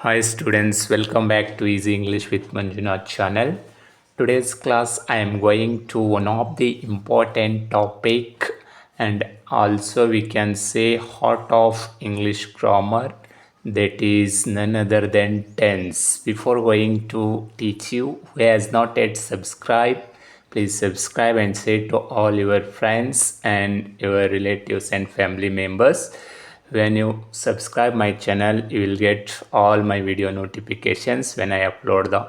Hi students, welcome back to Easy English with Manjunath channel. Today's class I am going to one of the important topic and also we can say heart of English grammar, that is none other than tense. Before going to teach you, who has not yet subscribed, please subscribe and share to all your friends and your relatives and family members. When you subscribe my channel, you will get all my video notifications when I upload the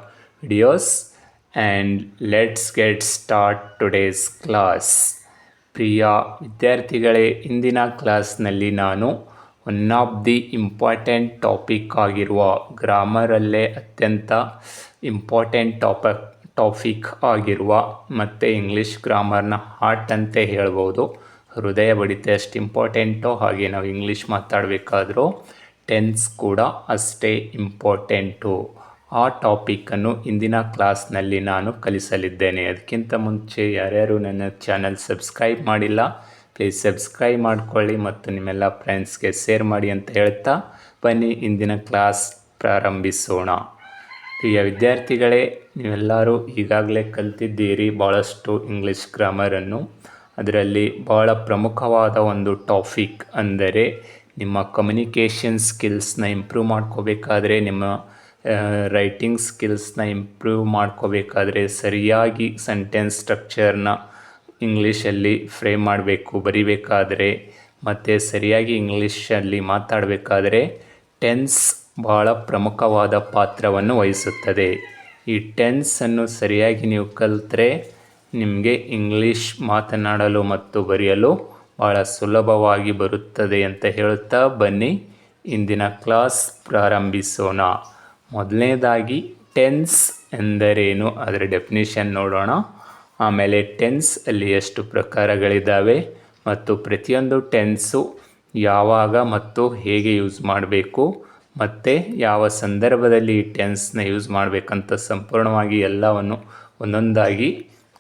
videos. And let's get start today's class. ಪ್ರಿಯ ವಿದ್ಯಾರ್ಥಿಗಳೇ, ಇಂದಿನ ಕ್ಲಾಸ್ನಲ್ಲಿ ನಾನು one of the important topic ಆಗಿರುವ ಗ್ರಾಮರಲ್ಲೇ ಅತ್ಯಂತ important topic ಆಗಿರುವ ಮತ್ತು English ಗ್ರಾಮರ್ನ heart ಅಂತ ಹೇಳ್ಬೋದು, ಹೃದಯ ಬಡಿತ ಎಷ್ಟು ಇಂಪಾರ್ಟೆಂಟೋ ಹಾಗೆ ನಾವು ಇಂಗ್ಲೀಷ್ ಮಾತಾಡಬೇಕಾದ್ರೂ ಟೆನ್ಸ್ ಕೂಡ ಅಷ್ಟೇ ಇಂಪಾರ್ಟೆಂಟು. ಆ ಟಾಪಿಕನ್ನು ಇಂದಿನ ಕ್ಲಾಸ್ನಲ್ಲಿ ನಾನು ಕಲಿಸಲಿದ್ದೇನೆ. ಅದಕ್ಕಿಂತ ಮುಂಚೆ ಯಾರ್ಯಾರು ನನ್ನ ಚಾನಲ್ ಸಬ್ಸ್ಕ್ರೈಬ್ ಮಾಡಿಲ್ಲ, ಪ್ಲೀಸ್ ಸಬ್ಸ್ಕ್ರೈಬ್ ಮಾಡಿಕೊಳ್ಳಿ ಮತ್ತು ನಿಮ್ಮೆಲ್ಲ ಫ್ರೆಂಡ್ಸ್ಗೆ ಶೇರ್ ಮಾಡಿ ಅಂತ ಹೇಳ್ತಾ ಬನ್ನಿ ಇಂದಿನ ಕ್ಲಾಸ್ ಪ್ರಾರಂಭಿಸೋಣ. ಪ್ರಿಯ ವಿದ್ಯಾರ್ಥಿಗಳೇ, ನೀವೆಲ್ಲರೂ ಈಗಾಗಲೇ ಕಲ್ತಿದ್ದೀರಿ ಭಾಳಷ್ಟು ಇಂಗ್ಲೀಷ್ ಗ್ರಾಮರನ್ನು. ಅದರಲ್ಲಿ ಬಹಳ ಪ್ರಮುಖವಾದ ಒಂದು ಟಾಪಿಕ್ ಅಂದರೆ ನಿಮ್ಮ ಕಮ್ಯುನಿಕೇಷನ್ ಸ್ಕಿಲ್ಸ್ನ ಇಂಪ್ರೂವ್ ಮಾಡ್ಕೋಬೇಕಾದ್ರೆ, ನಿಮ್ಮ ರೈಟಿಂಗ್ ಸ್ಕಿಲ್ಸ್ನ ಇಂಪ್ರೂವ್ ಮಾಡ್ಕೋಬೇಕಾದ್ರೆ ಸರಿಯಾಗಿ ಸೆಂಟೆನ್ಸ್ ಸ್ಟ್ರಕ್ಚರ್ನ ಇಂಗ್ಲೀಷಲ್ಲಿ ಫ್ರೇಮ್ ಮಾಡಬೇಕು ಬರಿಬೇಕಾದ್ರೆ, ಮತ್ತು ಸರಿಯಾಗಿ ಇಂಗ್ಲೀಷಲ್ಲಿ ಮಾತಾಡಬೇಕಾದ್ರೆ ಟೆನ್ಸ್ ಬಹಳ ಪ್ರಮುಖವಾದ ಪಾತ್ರವನ್ನು ವಹಿಸುತ್ತದೆ. ಈ ಟೆನ್ಸನ್ನು ಸರಿಯಾಗಿ ನೀವು ಕಲಿತ್ರೆ ನಿಮಗೆ ಇಂಗ್ಲೀಷ್ ಮಾತನಾಡಲು ಮತ್ತು ಬರೆಯಲು ಭಾಳ ಸುಲಭವಾಗಿ ಬರುತ್ತದೆ ಅಂತ ಹೇಳುತ್ತಾ ಬನ್ನಿ ಇಂದಿನ ಕ್ಲಾಸ್ ಪ್ರಾರಂಭಿಸೋಣ. ಮೊದಲನೇದಾಗಿ ಟೆನ್ಸ್ ಎಂದರೇನು, ಅದರ ಡೆಫಿನಿಷನ್ ನೋಡೋಣ. ಆಮೇಲೆ ಟೆನ್ಸ್ ಅಲ್ಲಿ ಎಷ್ಟು ಪ್ರಕಾರಗಳಿದ್ದಾವೆ ಮತ್ತು ಪ್ರತಿಯೊಂದು ಟೆನ್ಸು ಯಾವಾಗ ಮತ್ತು ಹೇಗೆ ಯೂಸ್ ಮಾಡಬೇಕು ಮತ್ತು ಯಾವ ಸಂದರ್ಭದಲ್ಲಿ ಈ ಟೆನ್ಸ್ನ ಯೂಸ್ ಮಾಡಬೇಕಂತ ಸಂಪೂರ್ಣವಾಗಿ ಎಲ್ಲವನ್ನು ಒಂದೊಂದಾಗಿ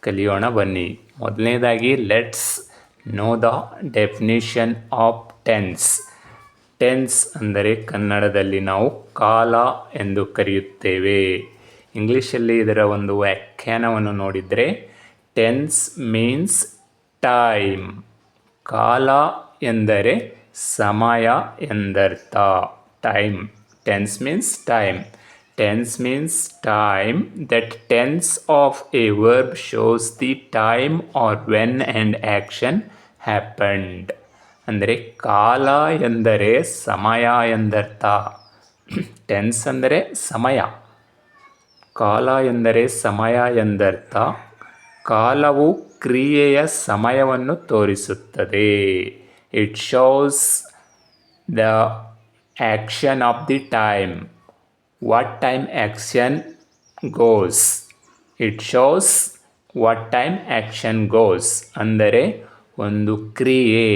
ಕಲಿಯೋಣ ಬನ್ನಿ. ಮೊದಲನೇದಾಗಿ let's know the definition of tense. Tense ಅಂದರೆ ಕನ್ನಡದಲ್ಲಿ ನಾವು ಕಾಲ ಎಂದು ಕರೆಯುತ್ತೇವೆ. ಇಂಗ್ಲೀಷಲ್ಲಿ ಇದರ ಒಂದು ವ್ಯಾಖ್ಯಾನವನ್ನು ನೋಡಿದರೆ ಟೆನ್ಸ್ ಮೀನ್ಸ್ ಟೈಮ್. ಕಾಲ ಎಂದರೆ ಸಮಯ ಎಂದರ್ಥ. Time, tense means time. Tense means time. That tense of a verb shows the time or when an action happened. ಅಂದರೆ ಕಾಲ ಎಂದರೆ ಸಮಯ ಎಂದರ್ಥ. ಟೆನ್ಸ್ ಅಂದರೆ ಸಮಯ, ಕಾಲ ಎಂದರೆ ಸಮಯ ಎಂದರ್ಥ. ಕಾಲವು ಕ್ರಿಯೆಯ ಸಮಯವನ್ನು ತೋರಿಸುತ್ತದೆ. It shows the action of the time. What time action goes. It shows what time action goes. ಅಂದರೆ ಒಂದು ಕ್ರಿಯೆ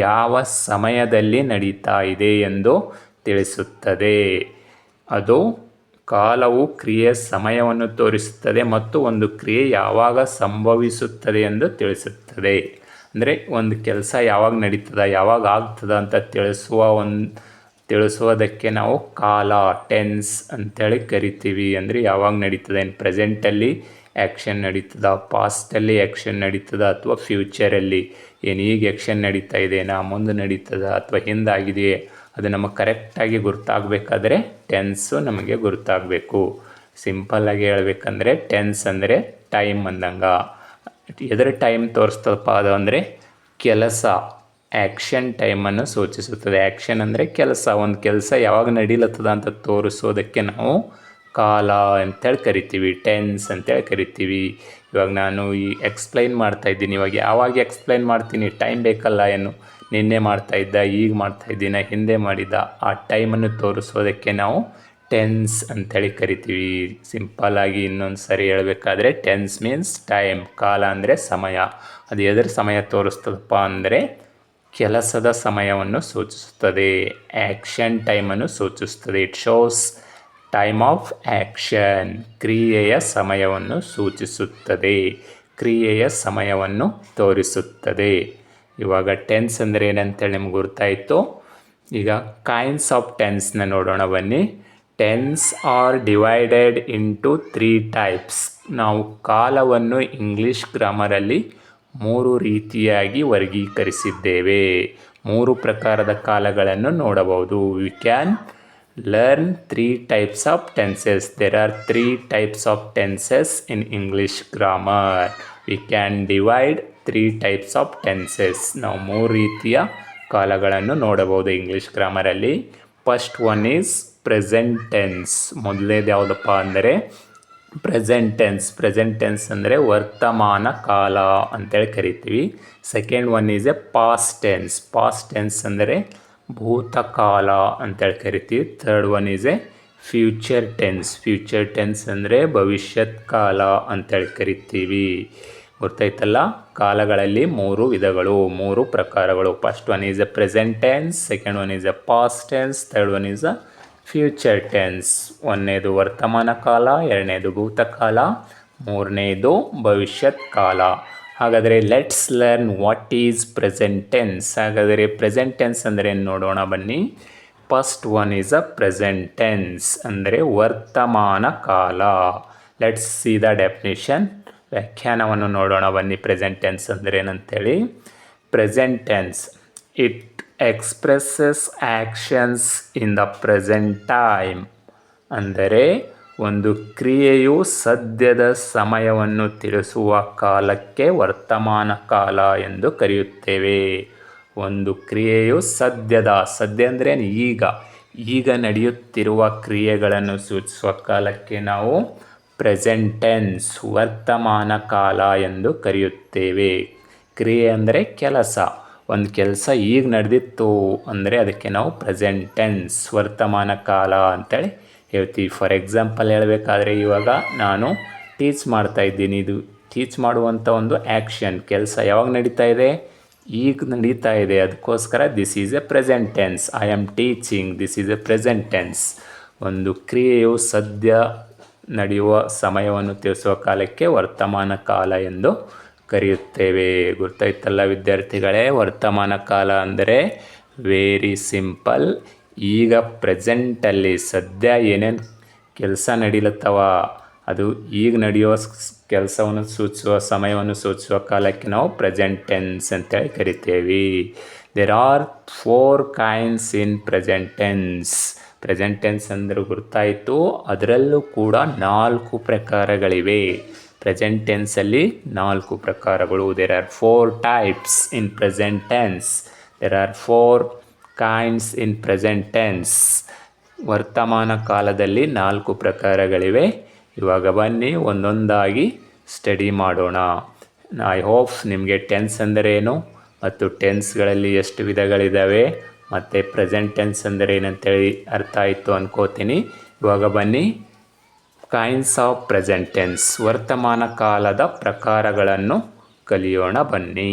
ಯಾವ ಸಮಯದಲ್ಲಿ ನಡೀತಾ ಇದೆ ಎಂದು ತಿಳಿಸುತ್ತದೆ. ಅದು ಕಾಲವು ಕ್ರಿಯೆಯ ಸಮಯವನ್ನು ತೋರಿಸುತ್ತದೆ ಮತ್ತು ಒಂದು ಕ್ರಿಯೆ ಯಾವಾಗ ಸಂಭವಿಸುತ್ತದೆ ಎಂದು ತಿಳಿಸುತ್ತದೆ. ಅಂದರೆ ಒಂದು ಕೆಲಸ ಯಾವಾಗ ನಡೀತದ, ಯಾವಾಗ ಆಗ್ತದ ಅಂತ ತಿಳಿಸುವುದಕ್ಕೆ ನಾವು ಕಾಲ, ಟೆನ್ಸ್ ಅಂತೇಳಿ ಕರಿತೀವಿ. ಅಂದರೆ ಯಾವಾಗ ನಡೀತದೆ, ಏನು ಪ್ರೆಸೆಂಟಲ್ಲಿ ಆ್ಯಕ್ಷನ್ ನಡೀತದ, ಪಾಸ್ಟಲ್ಲಿ ಆ್ಯಕ್ಷನ್ ನಡೀತದ ಅಥವಾ ಫ್ಯೂಚರಲ್ಲಿ ಏನು ಈಗ ಆ್ಯಕ್ಷನ್ ನಡೀತಾ ಇದೆ, ಮುಂದೆ ನಡೀತದ ಅಥವಾ ಹಿಂದಾಗಿದೆಯೇ, ಅದು ನಮಗೆ ಕರೆಕ್ಟಾಗಿ ಗುರ್ತಾಗಬೇಕಾದ್ರೆ ಟೆನ್ಸು ನಮಗೆ ಗುರ್ತಾಗಬೇಕು. ಸಿಂಪಲ್ಲಾಗಿ ಹೇಳ್ಬೇಕಂದ್ರೆ ಟೆನ್ಸ್ ಅಂದರೆ ಟೈಮ್ ಅಂದಂಗೆ. ಎದರ ಟೈಮ್ ತೋರಿಸ್ತದಪ್ಪ ಅದು ಅಂದರೆ ಕೆಲಸ, ಆ್ಯಕ್ಷನ್ ಟೈಮನ್ನು ಸೂಚಿಸುತ್ತದೆ. ಆ್ಯಕ್ಷನ್ ಅಂದರೆ ಕೆಲಸ, ಒಂದು ಕೆಲಸ ಯಾವಾಗ ನಡೀಲತ್ತದ ಅಂತ ತೋರಿಸೋದಕ್ಕೆ ನಾವು ಕಾಲ ಅಂತೇಳಿ ಕರಿತೀವಿ, ಟೆನ್ಸ್ ಅಂತೇಳಿ ಕರಿತೀವಿ. ಇವಾಗ ನಾನು ಎಕ್ಸ್ಪ್ಲೈನ್ ಮಾಡ್ತಾಯಿದ್ದೀನಿ, ಇವಾಗ ಯಾವಾಗ ಎಕ್ಸ್ಪ್ಲೈನ್ ಮಾಡ್ತೀನಿ, ಟೈಮ್ ಬೇಕಲ್ಲ. ಏನು ನಿನ್ನೆ ಮಾಡ್ತಾಯಿದ್ದ, ಈಗ ಮಾಡ್ತಾಯಿದ್ದೀನ, ಹಿಂದೆ ಮಾಡಿದ್ದ, ಆ ಟೈಮನ್ನು ತೋರಿಸೋದಕ್ಕೆ ನಾವು ಟೆನ್ಸ್ ಅಂತೇಳಿ ಕರಿತೀವಿ. ಸಿಂಪಲ್ಲಾಗಿ ಇನ್ನೊಂದು ಸರಿ ಹೇಳಬೇಕಾದ್ರೆ ಟೆನ್ಸ್ ಮೀನ್ಸ್ ಟೈಮ್. ಕಾಲ ಅಂದರೆ ಸಮಯ. ಅದು ಎದರ ಸಮಯ ತೋರಿಸ್ತದಪ್ಪ ಅಂದರೆ ಕೆಲಸದ ಸಮಯವನ್ನು ಸೂಚಿಸುತ್ತದೆ, ಆ್ಯಕ್ಷನ್ ಟೈಮನ್ನು ಸೂಚಿಸುತ್ತದೆ. It shows time of action. ಕ್ರಿಯೆಯ ಸಮಯವನ್ನು ಸೂಚಿಸುತ್ತದೆ, ಕ್ರಿಯೆಯ ಸಮಯವನ್ನು ತೋರಿಸುತ್ತದೆ. ಇವಾಗ ಟೆನ್ಸ್ ಅಂದರೆ ಏನಂತೇಳಿ ನಿಮ್ಗೆ ಗೊತ್ತಾಯಿತು. ಈಗ ಕೈಂಡ್ಸ್ ಆಫ್ ಟೆನ್ಸ್ನ ನೋಡೋಣ ಬನ್ನಿ. Tense are divided into 3 types. ನಾವು ಕಾಲವನ್ನು ಇಂಗ್ಲಿಷ್ ಗ್ರಾಮರಲ್ಲಿ 3 ರೀತಿಯಾಗಿ ವರ್ಗೀಕರಿಸಿದ್ದೇವೆ. 3 ಪ್ರಕಾರದ ಕಾಲಗಳನ್ನು ನೋಡಬಹುದು. We can learn 3 types of tenses. There are 3 types of tenses in English grammar. We can divide 3 types of tenses. ನಾವು 3 ರೀತಿಯ ಕಾಲಗಳನ್ನು ನೋಡಬಹುದು ಇಂಗ್ಲಿಷ್ ಗ್ರಾಮರಲ್ಲಿ. First one is present tense. ಮೊದಲನೇದು ಯಾವುದಪ್ಪ ಅಂದರೆ ಪ್ರೆಸೆಂಟ್ ಟೆನ್ಸ್. ಪ್ರೆಸೆಂಟ್ ಟೆನ್ಸ್ ಅಂದರೆ ವರ್ತಮಾನ ಕಾಲ ಅಂತೇಳಿ ಕರಿತೀವಿ. Second one is a past tense. Past tense ಅಂದರೆ ಭೂತಕಾಲ ಅಂತೇಳಿ ಕರಿತೀವಿ. Third one is A future tense. Future tense ಅಂದರೆ ಭವಿಷ್ಯತ್ ಕಾಲ ಅಂತೇಳಿ ಕರಿತೀವಿ. ಗೊತ್ತಾಯ್ತಲ್ಲ, ಕಾಲಗಳಲ್ಲಿ 3 ವಿಧಗಳು, 3 ಪ್ರಕಾರಗಳು. First one is a present tense, second one is a past tense, third one is a future tense. ಒಂದನೇದು ವರ್ತಮಾನ ಕಾಲ, ಎರಡನೇದು ಭೂತಕಾಲ, ಮೂರನೇದು ಭವಿಷ್ಯತ್ ಕಾಲ. ಹಾಗಾದರೆ let's learn what is present tense. ಹಾಗಾದರೆ ಪ್ರೆಸೆಂಟ್ ಟೆನ್ಸ್ ಅಂದರೆ ನೋಡೋಣ ಬನ್ನಿ. First one is a present tense ಅಂದರೆ ವರ್ತಮಾನ ಕಾಲ. Let's see the definition. ವ್ಯಾಖ್ಯಾನವನ್ನು ನೋಡೋಣ ಬನ್ನಿ. ಪ್ರೆಸೆಂಟ್ ಟೆನ್ಸ್ ಅಂದರೆ ಏನಂತೇಳಿ. Present tense it expresses actions in the present time. ಅಂದರೆ ಒಂದು ಕ್ರಿಯೆಯು ಸದ್ಯದ ಸಮಯವನ್ನು ತಿಳಿಸುವ ಕಾಲಕ್ಕೆ ವರ್ತಮಾನ ಕಾಲ ಎಂದು ಕರೆಯುತ್ತೇವೆ. ಒಂದು ಕ್ರಿಯೆಯು ಸದ್ಯ ಅಂದರೆ ಈಗ ನಡೆಯುತ್ತಿರುವ ಕ್ರಿಯೆಗಳನ್ನು ಸೂಚಿಸುವ ಕಾಲಕ್ಕೆ ನಾವು ಪ್ರೆಸೆಂಟ್ ಟೆನ್ಸ್ ವರ್ತಮಾನ ಕಾಲ ಎಂದು ಕರೆಯುತ್ತೇವೆ. ಕ್ರಿಯೆ ಅಂದರೆ ಕೆಲಸ. ಒಂದು ಕೆಲಸ ಈಗ ನಡೆದಿತ್ತು ಅಂದರೆ ಅದಕ್ಕೆ ನಾವು ಪ್ರೆಸೆಂಟ್ ಟೆನ್ಸ್ ವರ್ತಮಾನ ಕಾಲ ಅಂತೇಳಿ ಹೇಳ್ತೀವಿ. ಫಾರ್ ಎಕ್ಸಾಂಪಲ್ ಹೇಳಬೇಕಾದ್ರೆ, ಇವಾಗ ನಾನು ಟೀಚ್ ಮಾಡ್ತಾ ಇದ್ದೀನಿ. ಇದು ಟೀಚ್ ಮಾಡುವಂಥ ಒಂದು ಆ್ಯಕ್ಷನ್, ಕೆಲಸ ಯಾವಾಗ ನಡೀತಾ ಇದೆ? ಈಗ ನಡೀತಾ ಇದೆ. ಅದಕ್ಕೋಸ್ಕರ this is a present tense. I am teaching, this is a present tense. ಒಂದು ಕ್ರಿಯೆಯು ಸದ್ಯ ನಡೆಯುವ ಸಮಯವನ್ನು ತಿಳಿಸುವ ಕಾಲಕ್ಕೆ ವರ್ತಮಾನ ಕಾಲ ಎಂದು ಕರೆಯುತ್ತೇವೆ. ಗೊತ್ತಾಯ್ತಲ್ಲ ವಿದ್ಯಾರ್ಥಿಗಳೇ, ವರ್ತಮಾನ ಕಾಲ ಅಂದರೆ ವೆರಿ ಸಿಂಪಲ್. ಈಗ ಪ್ರೆಸೆಂಟಲ್ಲಿ ಸದ್ಯ ಏನೇನು ಕೆಲಸ ನಡೀಲತ್ತವ ಅದು ಈಗ ನಡೆಯುವ ಕೆಲಸವನ್ನು ಸೂಚಿಸುವ ಸಮಯವನ್ನು ಸೂಚಿಸುವ ಕಾಲಕ್ಕೆ ನಾವು ಪ್ರೆಸೆಂಟ್ ಟೆನ್ಸ್ ಅಂತೇಳಿ ಕರಿತೇವೆ. There are 4 kinds in present tense. Present tense ಅಂದರೆ ಗೊತ್ತಾಯಿತು. ಅದರಲ್ಲೂ ಕೂಡ 4 ಪ್ರಕಾರಗಳಿವೆ. ಪ್ರೆಸೆಂಟ್ ಟೆನ್ಸಲ್ಲಿ 4 ಪ್ರಕಾರಗಳು. There are 4 types in present tense. There are 4 kinds in present tense. ವರ್ತಮಾನ ಕಾಲದಲ್ಲಿ 4 ಪ್ರಕಾರಗಳಿವೆ. ಇವಾಗ ಬನ್ನಿ ಒಂದೊಂದಾಗಿ ಸ್ಟಡಿ ಮಾಡೋಣ. ಐ ಹೋಪ್ ನಿಮಗೆ ಟೆನ್ಸ್ ಅಂದರೆ ಏನು ಮತ್ತು ಟೆನ್ಸ್ಗಳಲ್ಲಿ ಎಷ್ಟು ವಿಧಗಳಿದ್ದಾವೆ ಮತ್ತು ಪ್ರೆಸೆಂಟ್ ಟೆನ್ಸ್ ಅಂದರೆ ಏನಂತೇಳಿ ಅರ್ಥ ಆಯಿತು ಅನ್ಕೋತೀನಿ. ಇವಾಗ ಬನ್ನಿ ಕೈಂಡ್ಸ್ ಆಫ್ ಪ್ರೆಸೆಂಟ್ ಟೆನ್ಸ್, ವರ್ತಮಾನ ಕಾಲದ ಪ್ರಕಾರಗಳನ್ನು ಕಲಿಯೋಣ ಬನ್ನಿ.